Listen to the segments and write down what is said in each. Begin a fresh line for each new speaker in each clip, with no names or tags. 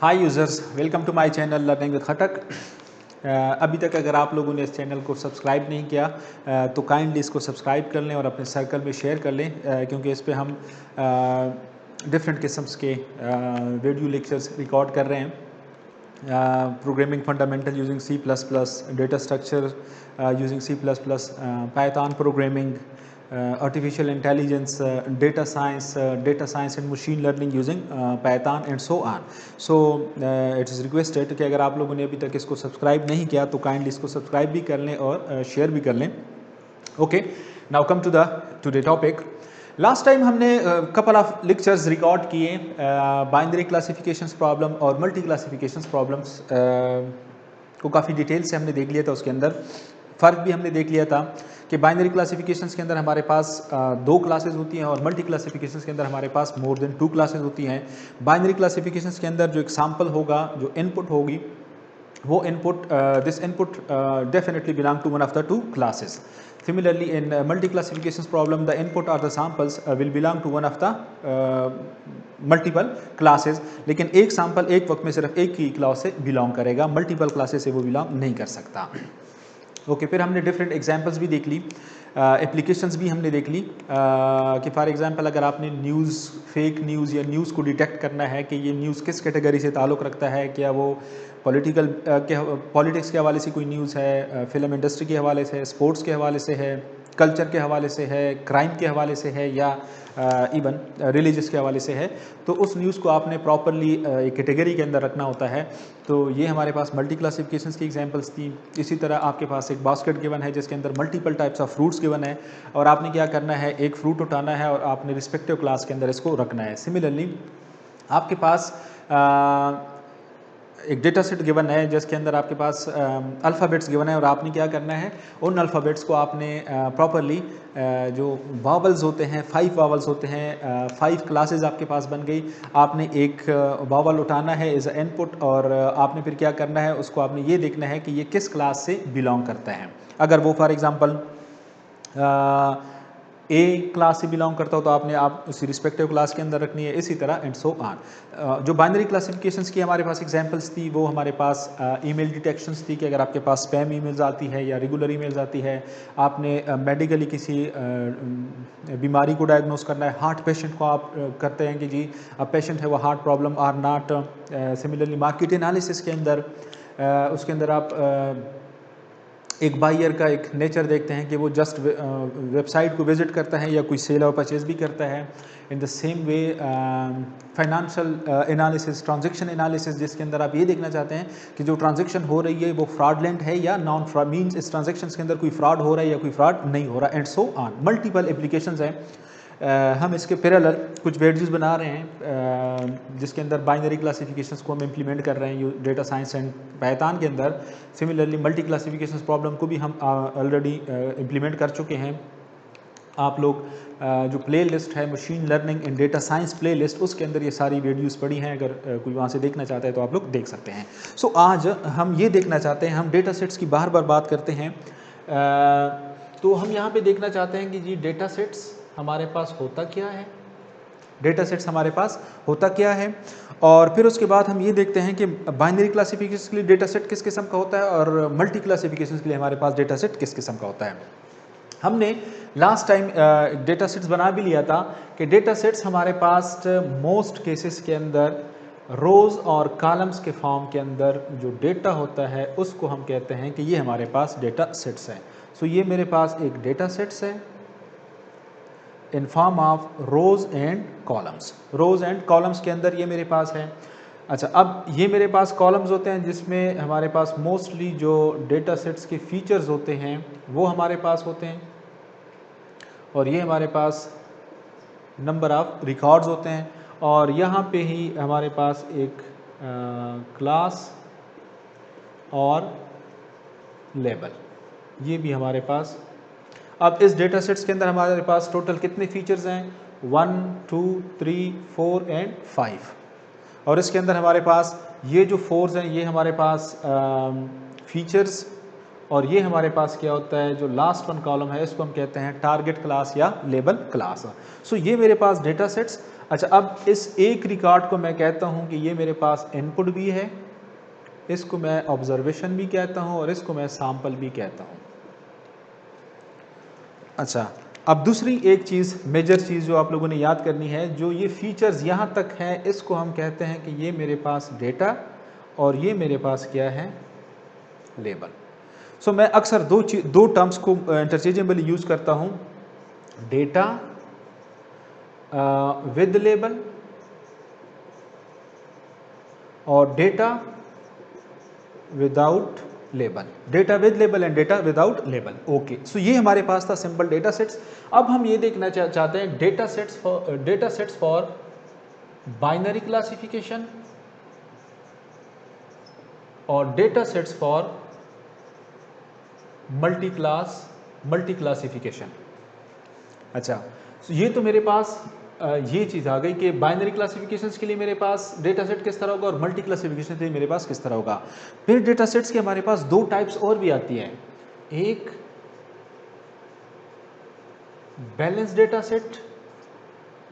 Hi users, welcome to my channel learning with Khatak. अभी तक अगर आप लोगों ने इस चैनल को सब्सक्राइब नहीं किया तो काइंडली इसको सब्सक्राइब कर लें और अपने सर्कल में शेयर कर लें, क्योंकि इस पे हम डिफरेंट किस्म्स के वीडियो लेक्चर्स रिकॉर्ड कर रहे हैं। Programming fundamental using C++, data structure using C++, Python programming, artificial intelligence, data science and machine learning using Python and so on. So it is requested कि अगर आप लोगों ने अभी तक इसको सब्सक्राइब नहीं किया तो काइंडली इसको सब्सक्राइब भी कर लें और शेयर भी कर लें। Okay, now come to the today topic. Last time हमने कपल ऑफ लेक्चर्स रिकॉर्ड किए बाइनरी क्लासिफिकेशंस प्रॉब्लम और मल्टी क्लासिफिकेशंस प्रॉब्लम्स को काफ़ी डिटेल से हमने देख लिया था। उसके अंदर फ़र्क भी हमने देख लिया था कि बाइनरी क्लासिफिकेशंस के अंदर हमारे पास दो क्लासेस होती हैं और मल्टी क्लासिफिकेशंस के अंदर हमारे पास मोर देन 2 क्लासेस होती हैं। बाइनरी क्लासिफिकेशंस के अंदर जो एग्जाम्पल होगा, जो इनपुट होगी, वो input this input definitely belong to one of the 2 classes. Similarly, in multi classifications problem, the input or the samples will belong to one of the multiple classes. लेकिन एक sample एक वक्त में सिर्फ एक ही क्लास से बिलोंग करेगा, multiple classes से वो बिलोंग नहीं कर सकता। ओके, फिर हमने डिफरेंट एग्जांपल्स भी देख ली, एप्लीकेशंस भी हमने देख ली कि फॉर एग्जांपल अगर आपने न्यूज़, फेक न्यूज़ या न्यूज़ को डिटेक्ट करना है कि ये न्यूज़ किस कैटेगरी से ताल्लुक़ रखता है, क्या वो पॉलिटिक्स के हवाले से कोई न्यूज़ है, फिल्म इंडस्ट्री के हवाले से है, स्पोर्ट्स के हवाले से है, कल्चर के हवाले से है, क्राइम के हवाले से है या इवन रिलीजियस के हवाले से है, तो उस न्यूज़ को आपने प्रॉपरली एक कैटेगरी के अंदर रखना होता है। तो ये हमारे पास मल्टी क्लासिफिकेशंस की एग्जांपल्स थी। इसी तरह आपके पास एक बास्केट गिवन है जिसके अंदर multiple types of fruits given है और आपने क्या करना है, एक फ्रूट उठाना है और आपने रिस्पेक्टिव क्लास के अंदर इसको रखना है। सिमिलरली आपके पास एक डेटा सेट गिवन है जिसके अंदर आपके पास अल्फ़ाबेट्स गिवन है और आपने क्या करना है, उन अल्फ़ाबेट्स को आपने प्रॉपरली जो वावल्स होते हैं, 5 वावल्स होते हैं, 5 क्लासेस आपके पास बन गई। आपने एक वावल उठाना है एज अ इनपुट और आपने फिर क्या करना है, उसको आपने ये देखना है कि ये किस क्लास से बिलोंग करता है। अगर वो फॉर एग्ज़ाम्पल ए क्लास से बिलोंग करता हो तो आपने उसी रिस्पेक्टिव क्लास के अंदर रखनी है, इसी तरह एंड सो ऑन। जो बाइनरी क्लासिफिकेशंस की हमारे पास एग्जांपल्स थी वो हमारे पास ईमेल डिटेक्शंस थी कि अगर आपके पास स्पैम ईमेल्स आती है या रेगुलर ईमेल्स आती है, आपने मेडिकली किसी बीमारी को डायग्नोस करना है, हार्ट पेशेंट को आप करते हैं कि जी अब पेशेंट है वो heart problem or not. Similarly market analysis के अंदर उसके अंदर आप एक बायर का एक नेचर देखते हैं कि वो जस्ट वेबसाइट को विज़िट करता है या कोई सेल और परचेज़ भी करता है। In the same way financial analysis, transaction analysis, जिसके अंदर आप ये देखना चाहते हैं कि जो ट्रांजैक्शन हो रही है वो फ्रॉडलेंट है या नॉन फ्रॉड, मीन्स इस ट्रांजैक्शन के अंदर कोई फ्रॉड हो रहा है या कोई फ्रॉड नहीं हो रहा, and so on. Multiple applications हैं। हम इसके पैरेलल कुछ वीडियोस बना रहे हैं जिसके अंदर बाइनरी क्लासिफिकेशंस को हम इम्प्लीमेंट कर रहे हैं डेटा साइंस एंड पाइथन के अंदर। सिमिलरली मल्टी क्लासिफिकेशंस प्रॉब्लम को भी हम ऑलरेडी इम्प्लीमेंट कर चुके हैं। आप लोग जो प्ले लिस्ट है मशीन लर्निंग इन डेटा साइंस प्ले लिस्ट, उसके अंदर ये सारी वीडियोस पड़ी हैं, अगर कोई वहाँ से देखना चाहता है तो आप लोग देख सकते हैं। सो आज हम ये देखना चाहते हैं, हम डेटा सेट्स की बार बार बात करते हैं, तो हम यहाँ पे देखना चाहते हैं कि जी डेटा सेट्स हमारे पास होता क्या है, डेटा सेट्स हमारे पास होता क्या है, और फिर उसके बाद हम ये देखते हैं कि बाइनरी क्लासिफिकेशन के लिए डेटा सेट किस किस्म का होता है और मल्टी क्लासिफिकेशन के लिए हमारे पास डेटा सेट किस किस्म का होता है। हमने लास्ट टाइम डेटा सेट्स बना भी लिया था कि डेटा सेट्स हमारे पास मोस्ट केसेस के अंदर रोज़ और कॉलम्स के फॉर्म के अंदर जो डेटा होता है उसको हम कहते हैं कि ये हमारे पास डेटा सेट्स हैं। सो ये मेरे पास एक डेटा सेट्स है in form of rows and columns. Rows and columns के अंदर ये मेरे पास है। अच्छा, अब ये मेरे पास कॉलम्स होते हैं जिसमें हमारे पास मोस्टली जो डेटा सेट्स के फीचर्स होते हैं वो हमारे पास होते हैं, और ये हमारे पास नंबर ऑफ रिकॉर्ड्स होते हैं, और यहाँ पे ही हमारे पास एक क्लास और लेबल, ये भी हमारे पास। अब इस डेटा सेट्स के अंदर हमारे पास टोटल कितने फीचर्स हैं, 1 2 3 4 एंड 5, और इसके अंदर हमारे पास ये जो 4 हैं ये हमारे पास फीचर्स, और ये हमारे पास क्या होता है, जो लास्ट वन कॉलम है इसको हम कहते हैं टारगेट क्लास या लेबल क्लास। सो ये मेरे पास डेटा सेट्स। अच्छा, अब इस एक रिकॉर्ड को मैं कहता हूँ कि ये मेरे पास इनपुट भी है, इसको मैं ऑब्जर्वेशन भी कहता हूँ और इसको मैं सैंपल भी कहता हूँ। अच्छा, अब दूसरी एक चीज़, मेजर चीज़ जो आप लोगों ने याद करनी है, जो ये फीचर्स यहाँ तक हैं, इसको हम कहते हैं कि ये मेरे पास डेटा और ये मेरे पास क्या है, लेबल। सो मैं अक्सर दो टर्म्स को इंटरचेंजेबली यूज़ करता हूँ, डेटा विद लेबल और data without label, data with label and data without label. Okay, so ये हमारे पास था सिंपल डेटा सेट्स। अब हम ये देखना चाहते हैं data sets for binary classification और data sets for multi classification. अच्छा, so ये तो मेरे पास ये चीज़ आ गई कि बाइनरी क्लासिफिकेशंस के लिए मेरे पास डेटा सेट किस तरह होगा और मल्टी क्लासिफिकेशन के लिए मेरे पास किस तरह होगा। फिर डेटा सेट्स के हमारे पास दो टाइप्स और भी आती हैं, एक बैलेंस डेटा सेट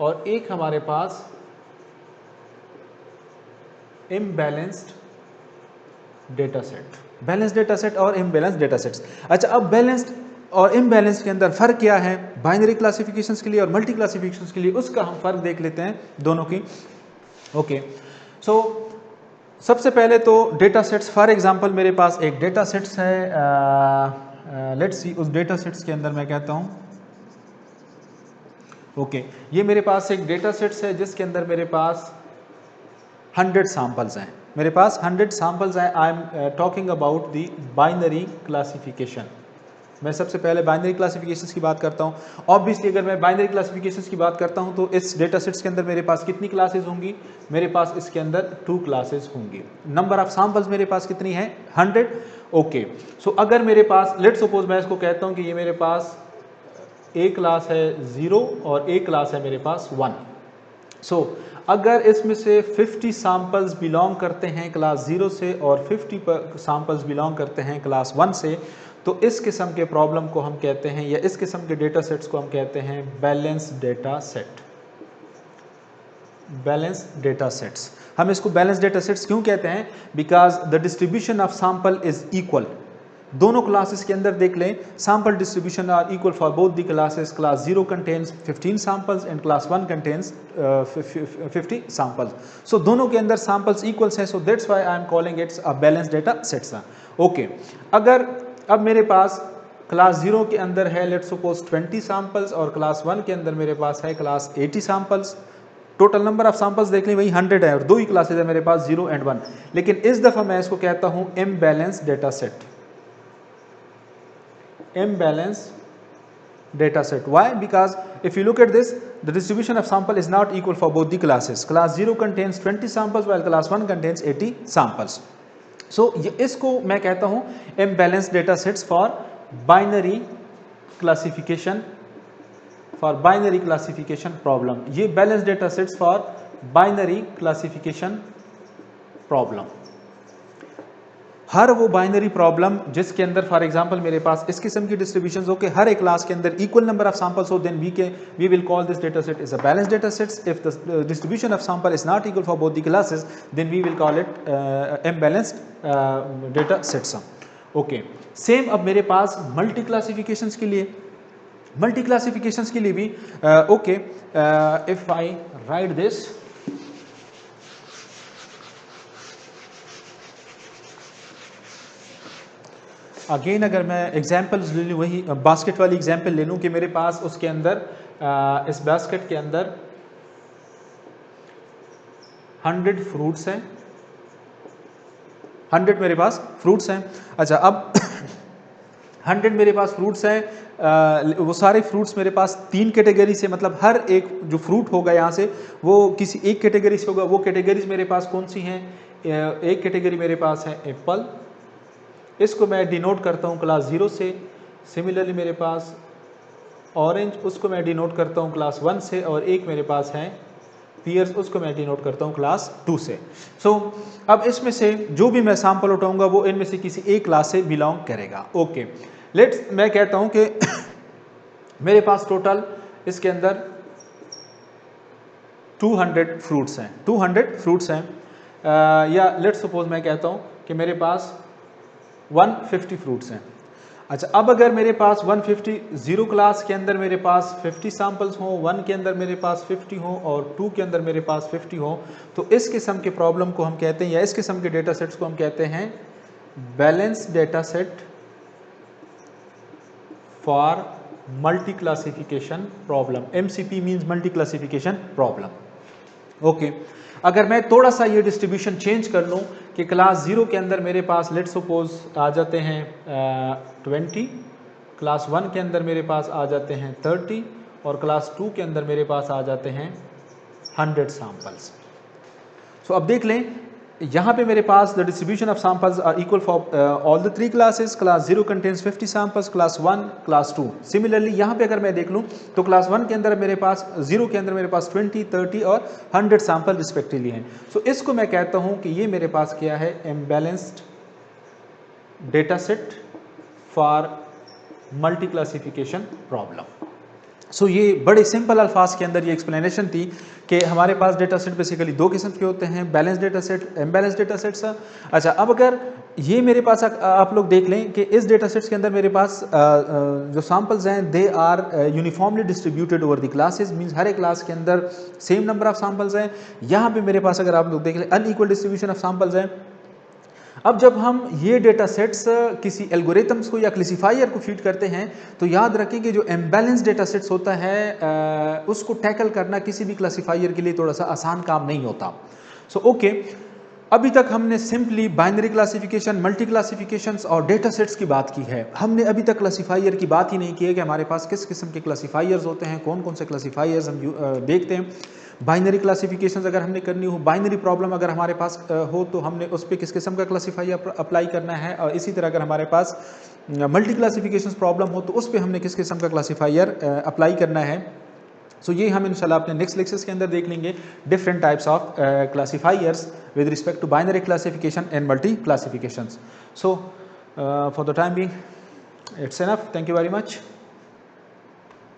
और एक हमारे पास imbalanced data set. Balance data set और इम्बैलेंस्ड डेटा सेट्स। अच्छा, अब बैलेंस्ड और इम्बैलेंस के अंदर फ़र्क क्या है बाइनरी क्लासिफिकेशंस के लिए और मल्टी क्लासिफिकेशंस के लिए, उसका हम फ़र्क देख लेते हैं दोनों की। ओके, सो सबसे पहले तो डेटा सेट्स, फॉर एग्जांपल मेरे पास एक डेटा सेट्स है, लेट्स सी, उस डेटा सेट्स के अंदर मैं कहता हूँ ओके, ये मेरे पास एक डेटा सेट्स है जिसके अंदर मेरे पास 100 सैंपल्स हैं, मेरे पास 100 सैंपल्स हैं। I am talking about the binary classification. मैं सबसे पहले बाइनरी क्लासिफिकेशंस की बात करता हूँ। ऑब्वियसली अगर मैं बाइनरी क्लासिफिकेशंस की बात करता हूँ तो इस डेटा सेट्स के अंदर मेरे पास कितनी क्लासेस होंगी, मेरे पास इसके अंदर 2 क्लासेस होंगी। नंबर ऑफ सैंपल्स मेरे पास कितनी है, 100। ओके, सो अगर मेरे पास, लेट सपोज मैं इसको कहता हूँ कि ये मेरे पास एक क्लास है 0 और एक क्लास है मेरे पास 1। सो अगर इसमें से 50 सैंपल्स बिलोंग करते हैं क्लास 0 से और 50 सैंपल्स बिलोंग करते हैं क्लास 1 से, तो इस किस्म के प्रॉब्लम को हम कहते हैं, या इस किस्म के डेटा सेट्स को हम कहते हैं balance data set. Balance data sets, हम इसको बैलेंस डेटा सेट्स क्यों कहते हैं, because the distribution of sample is equal. दोनों क्लासेस के अंदर देख लें, sample distribution are equal for both the classes. Class 0 contains 15 samples and class 1 contains 50 samples. So दोनों के अंदर सैंपल्स इक्वल्स हैं, so that's why I am calling it's a balance data sets. Okay, अगर अब मेरे पास क्लास 0 के अंदर है लेट सपोज 20 सैंपल्स और क्लास 1 के अंदर मेरे पास है class 80 samples, total number of samples देख लें वही 100 है और दो ही क्लासेज है मेरे पास 0 एंड 1। लेकिन इस दफ़ा मैं इसको कहता हूँ imbalance data set. Imbalanced data set. Why? Because if you look at this, the distribution of sample is not equal for both the classes. Class 0 contains 20 samples while class 1 contains 80 samples. So इसको मैं कहता हूँ imbalanced data sets for binary classification, for binary classification problem. ये balanced data sets for binary classification problem. हर वो binary problem जिसके अंदर for example मेरे पास इस किस्म की डिस्ट्रीब्यूशन हो के हर एक क्लास के अंदर इक्वल नंबर ऑफ सैंपल्स हो, then we will call this data set is a balance data sets. If the distribution of sample is not equal for both the classes, then we will call it imbalanced data sets. Okay, same अब मेरे पास multi classifications के लिए, multi classifications के लिए भी okay, if I right this, again अगर मैं examples ले लूँ, वही बास्केट वाली एग्जांपल ले लूँ कि मेरे पास उसके अंदर इस बास्केट के अंदर 100 फ्रूट्स हैं, 100 मेरे पास फ्रूट्स हैं। अच्छा, अब 100 मेरे पास फ्रूट्स हैं, वो सारे फ्रूट्स मेरे पास 3 कैटेगरी से, मतलब हर एक जो फ्रूट होगा यहाँ से वो किसी एक कैटेगरी से होगा। वो कैटेगरीज मेरे पास कौन सी हैं, एक कैटेगरी मेरे पास है एप्पल, इसको मैं डिनोट करता हूँ क्लास 0 से। सिमिलरली मेरे पास ऑरेंज, उसको मैं डिनोट करता हूँ क्लास 1 से, और एक मेरे पास है पियर्स, उसको मैं डिनोट करता हूँ क्लास 2 से। सो अब इसमें से जो भी मैं सैंपल उठाऊंगा वो इनमें से किसी एक क्लास से बिलोंग करेगा। ओके, लेट्स, मैं कहता हूँ कि मेरे पास टोटल इसके अंदर 200 फ्रूट्स हैं, 200 फ्रूट्स हैं, या लेट्स सपोज मैं कहता हूँ कि मेरे पास 150 फ्रूट्स हैं। अच्छा, अब अगर मेरे पास 150 जीरो क्लास के अंदर मेरे पास 50 सैंपल्स हों, 1 के अंदर मेरे पास 50 हों और 2 के अंदर मेरे पास 50 हों, तो इस किस्म के प्रॉब्लम को हम कहते हैं, या इस किस्म के डेटा सेट्स को हम कहते हैं balance data set for multi classification problem. MCP means multi classification problem. Okay, अगर मैं थोड़ा सा ये डिस्ट्रीब्यूशन चेंज कर लूँ कि क्लास 0 के अंदर मेरे पास लेट्स सपोज आ जाते हैं 20, क्लास 1 के अंदर मेरे पास आ जाते हैं 30 और क्लास 2 के अंदर मेरे पास आ जाते हैं 100 सैंपल्स। सो अब देख लें, यहाँ पे मेरे पास the distribution of samples are equal for all the 3 classes. Class 0 contains 50 samples, class 1, class 2। Similarly यहाँ पे अगर मैं देख लूँ तो क्लास 1 के अंदर मेरे पास 0 के अंदर मेरे पास 20, 30 और 100 सैंपल रिस्पेक्टिवली हैं। सो इसको मैं कहता हूँ कि ये मेरे पास क्या है, imbalanced data set for multi classification problem. So ये बड़े सिंपल अल्फाज के अंदर ये एक्सप्लेनेशन थी कि हमारे पास डेटा सेट बेसिकली 2 किस्म के होते हैं, balance data set, imbalance data sets. अच्छा, अब अगर ये मेरे पास आप लोग देख लें कि इस डेटा सेट्स के अंदर मेरे पास जो सैंपल्स हैं they are uniformly distributed over the classes, means हर एक क्लास के अंदर सेम नंबर ऑफ सैंपल्स हैं। यहाँ पे मेरे पास अगर आप लोग देख लें अनइक्वल डिस्ट्रीब्यूशन ऑफ सैंपल्स हैं। अब जब हम ये डेटा सेट्स किसी एल्गोरिथम्स को या क्लासिफायर को फीड करते हैं तो याद रखें कि जो इम्बैलेंस डेटा सेट्स होता है उसको टैकल करना किसी भी क्लासिफायर के लिए थोड़ा सा आसान काम नहीं होता। सो ओके, अभी तक हमने simply binary classification, multi classifications और डेटा सेट्स की बात की है। हमने अभी तक क्लासिफायर की बात ही नहीं की है कि हमारे पास किस किस्म के क्लासिफायर्स होते हैं, कौन कौन से क्लासिफायर्स हम देखते हैं। बाइनरी क्लासिफिकेशंस अगर हमने करनी हो, बाइनरी प्रॉब्लम अगर हमारे पास हो तो हमने उस पर किस किस्म का क्लासिफायर अप्लाई करना है, और इसी तरह अगर हमारे पास मल्टी क्लासिफिकेशंस प्रॉब्लम हो तो उस पर हमने किस किस्म का क्लासिफायर अप्लाई करना है। सो ये हम इंशाल्लाह अपने नेक्स्ट लेक्चर्स के अंदर देख लेंगे, different types of classifiers with respect to binary classification and multi classifications. So for the time being it's enough, thank you very much.